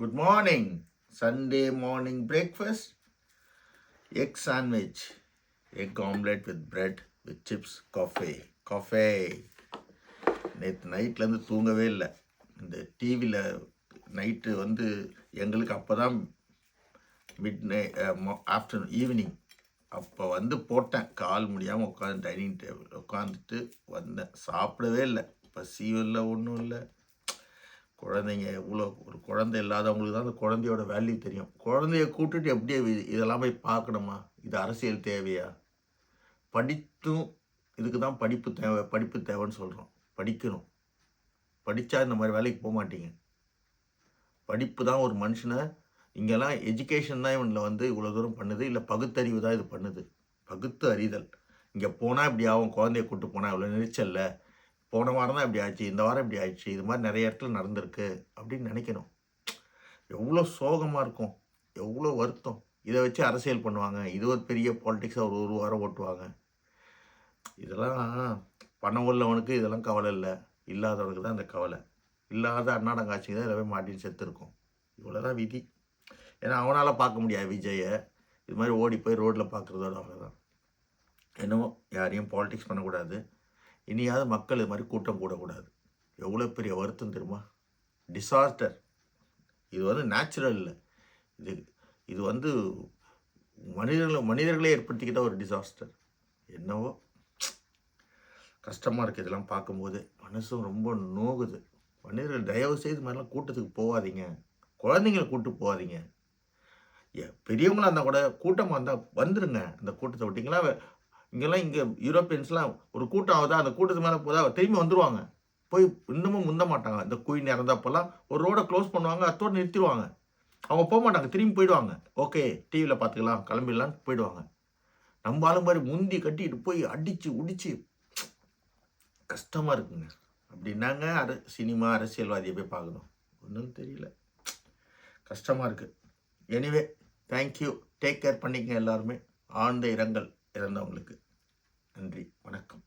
Good morning. Sunday morning breakfast. Egg sandwich. Egg omelette with bread with chips. Coffee. நேற்று நைட்லேருந்து தூங்கவே இல்லை. இந்த டிவியில் நைட்டு எங்களுக்கு அப்போ தான் ஆஃப்டர்நூன் ஈவினிங் அப்போ போட்டேன். கால் முடியாமல் உட்காந்து டைனிங் டேபிள் உட்காந்துட்டு வந்தேன். சாப்பிடவே இல்லை. பசியும் இல்லை, ஒன்றும் இல்லை. குழந்தைங்க இவ்வளோ ஒரு குழந்தை இல்லாதவங்களுக்கு தான் அந்த குழந்தையோட வேல்யூ தெரியும். குழந்தைய கூப்பிட்டுட்டு எப்படியே இதெல்லாம் போய் பார்க்கணுமா? இது அரசியல் தேவையா? படித்தும் இதுக்கு தான் படிப்பு தேவைன்னு சொல்கிறோம். படிக்கணும். படித்தா இந்த மாதிரி வேலைக்கு போக மாட்டீங்க. படிப்பு தான் ஒரு மனுஷனை இங்கெல்லாம் எஜுகேஷன் தான் இவனில் இவ்வளோ தூரம் பண்ணுது. இல்லை பகுத்தறிவு தான் இது பண்ணுது. பகுத்து அறிதல். இங்கே போனால் இப்படி ஆகும், குழந்தைய கூப்பிட்டு போனால் இவ்வளோ நெரிச்சல்ல, போன வாரம் தான் இப்படி ஆச்சு, இந்த வாரம் இப்படி ஆயிடுச்சு, இது மாதிரி நிறைய இடத்துல நடந்திருக்கு அப்படின்னு நினைக்கணும். எவ்வளோ சோகமாக இருக்கும், எவ்வளோ வருத்தம். இதை வச்சு அரசியல் பண்ணுவாங்க. இது ஒரு பெரிய பாலிட்டிக்ஸாக ஒரு வாரம் ஓட்டுவாங்க. இதெல்லாம் பணம் உள்ளவனுக்கு இதெல்லாம் கவலை இல்லை, இல்லாதவனுக்கு தான் இந்த கவலை. இல்லாத அண்ணாடங்காட்சிக்கு தான் எல்லாமே மாட்டின்னு செத்துருக்கும். இவ்வளோதான் விதி. ஏன்னா அவனால் பார்க்க முடியாது விஜயை. இது மாதிரி ஓடி போய் ரோட்டில் பார்க்குறதோட அவ்வளோதான். என்னமோ யாரையும் பாலிட்டிக்ஸ் பண்ணக்கூடாது. இனியாவது மக்கள் இது மாதிரி கூட்டம் கூடக்கூடாது. எவ்வளோ பெரிய வருத்தம் தெரியுமா? டிசாஸ்டர். இது நேச்சுரல் இல்லை. இது மனிதர்களே ஏற்படுத்திக்கிட்ட ஒரு டிசாஸ்டர். என்னவோ கஷ்டமாக இருக்குது இதெல்லாம் பார்க்கும்போது. மனசும் ரொம்ப நோகுது. மனிதர்கள் தயவு செய்து இது மாதிரிலாம் கூட்டத்துக்கு போகாதீங்க. குழந்தைங்களை கூப்பிட்டு போகாதீங்க. பெரியவங்களாக இருந்தால் கூட கூட்டமாக இருந்தால் வந்துடுங்க. அந்த கூட்டத்தை விட்டிங்களா? இங்கே யூரோப்பியன்ஸ்லாம் ஒரு கூட்டம் ஆகுதா, அந்த கூட்டத்து மேலே போதா திரும்பி வந்துடுவாங்க. போய் இன்னமும் முந்த மாட்டாங்க. இந்த குயின் இறந்தப்பெல்லாம் ஒரு ரோடை க்ளோஸ் பண்ணுவாங்க, அத்தோடு நிறுத்திடுவாங்க. அவங்க போக மாட்டாங்க, திரும்பி போயிடுவாங்க. ஓகே, டிவியில் பார்த்துக்கலாம், கிளம்பிடலான்னு போயிடுவாங்க. நம்ம ஆளு மாதிரி முந்தி கட்டிட்டு போய் அடித்து உடிச்சு கஷ்டமாக இருக்குங்க. அப்படின்னாங்க சினிமா அரசியல்வாதியை போய் பார்க்கணும். ஒன்றும் தெரியல, கஷ்டமாக இருக்குது. Anyway, thank you. டேக் கேர் பண்ணிக்கங்க எல்லாருமே. ஆழ்ந்த இரங்கல் இறந்தவங்களுக்கு. நன்றி, வணக்கம்.